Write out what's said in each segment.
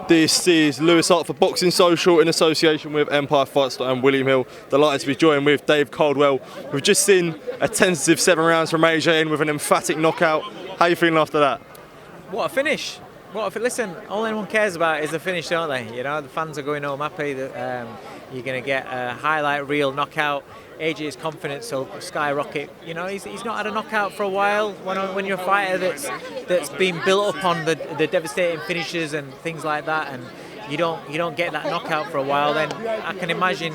This is Lewis Hart for Boxing Social in association with Empire Fight Style and William Hill. Delighted to be joined with Dave Coldwell. We've just seen a tentative 7 rounds from AJ in with an emphatic knockout. How are you feeling after that? What a finish! Listen, all anyone cares about is the finish, don't they? You know, the fans are going home happy that you're going to get a highlight reel knockout. AJ's confidence will skyrocket. You know, he's not had a knockout for a while. When you're a fighter that's been built up on the devastating finishes and things like that, and you don't get that knockout for a while, then I can imagine,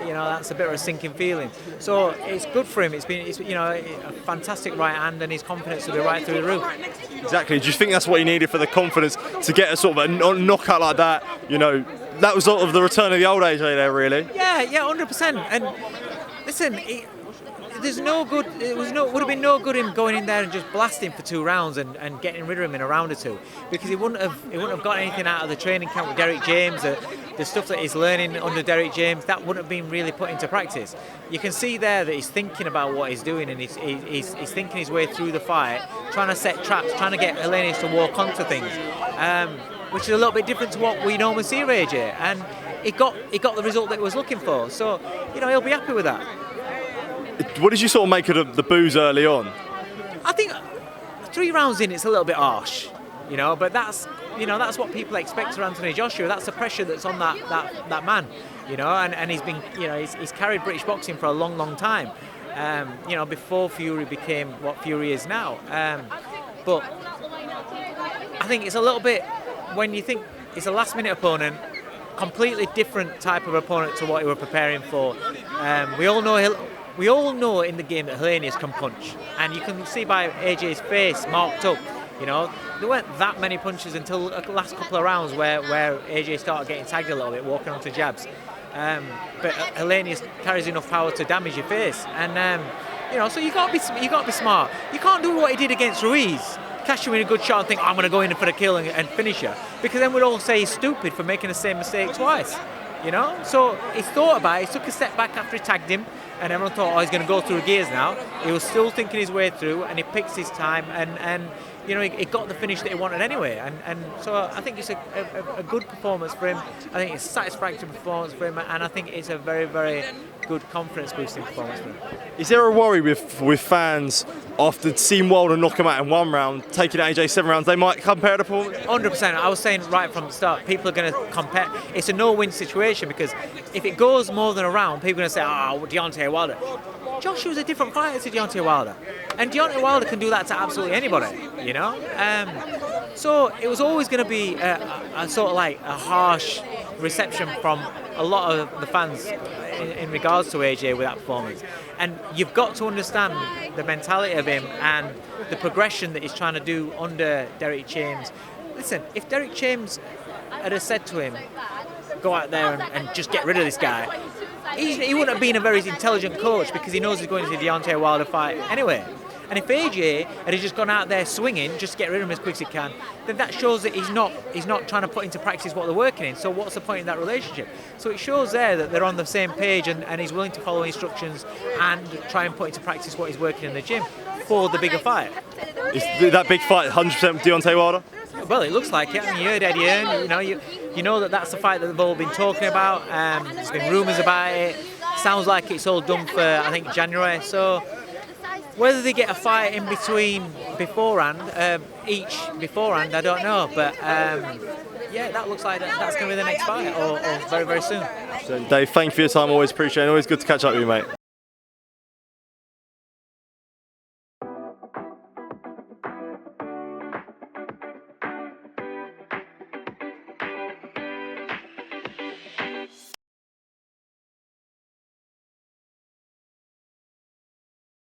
you know, that's a bit of a sinking feeling. So it's good for him. It's you know, a fantastic right hand, and his confidence will be right through the roof. Exactly. Do you think that's what he needed for the confidence to get a sort of a knockout like that? You know, that was sort of the return of the old AJ there, really. Yeah, 100%. And listen, it would have been no good him going in there and just blasting for 2 rounds and getting rid of him in a round or two, because he wouldn't have got anything out of the training camp with Derek James. The stuff that he's learning under Derek James, that wouldn't have been really put into practice. You can see there that he's thinking about what he's doing, and he's thinking his way through the fight, trying to set traps, trying to get Helenius to walk onto things, which is a little bit different to what we normally see with AJ. And he got the result that he was looking for. So, you know, he'll be happy with that. What did you sort of make of the boos early on? I think 3 rounds in, it's a little bit harsh, you know, but that's what people expect of Anthony Joshua. That's the pressure that's on that man, you know, and he's been, you know, he's carried British boxing for a long time, you know, before Fury became what Fury is now. But I think it's a little bit, when you think it's a last-minute opponent, completely different type of opponent to what he were preparing for. We all know in the game that Helenius can punch, and you can see by AJ's face marked up. You know, there weren't that many punches until the last couple of rounds where AJ started getting tagged a little bit, walking onto jabs. But Helenius carries enough power to damage your face, and you know, so you got to be smart. You can't do what he did against Ruiz, catch him in a good shot and think, I'm going to go in for the kill and finish her, because then we'd all say he's stupid for making the same mistake twice. You know, so he thought about it. He took a step back after he tagged him, and everyone thought, oh, he's going to go through gears now. He was still thinking his way through, and he picks his time, and you know, he got the finish that he wanted anyway. And so I think it's a good performance for him. I think it's a satisfactory performance for him, and I think it's a very, very good confidence-boosting performance for him. Is there a worry with fans after seeing Wilder knock him out in 1 round, taking AJ 7 rounds, they might compare the performance? 100%. I was saying right from the start, people are going to compare. It's a no-win situation, because if it goes more than a round, people are going to say, oh, Deontay Wilder. Joshua's a different fighter to Deontay Wilder, and Deontay Wilder can do that to absolutely anybody, you know. So it was always going to be a sort of like a harsh reception from a lot of the fans in regards to AJ with that performance. And you've got to understand the mentality of him and the progression that he's trying to do under Derek James. Listen, if Derek James had said to him, go out there and just get rid of this guy, he wouldn't have been a very intelligent coach, because he knows he's going to the Deontay Wilder fight anyway. And if AJ had just gone out there swinging just to get rid of him as quick as he can, then that shows that he's not trying to put into practice what they're working in. So what's the point in that relationship? So it shows there that they're on the same page, and he's willing to follow instructions and try and put into practice what he's working in the gym for the bigger fight. Is that big fight 100% with Deontay Wilder? Well, it looks like it. I mean, you heard Eddie Hearn, you know that's the fight that they've all been talking about. There's been rumours about it. Sounds like it's all done for, I think, January. So whether they get a fight in between beforehand, I don't know. But yeah, that looks like that's going to be the next fight, or very, very soon. So, Dave, thank you for your time. Always appreciate it. Always good to catch up with you, mate.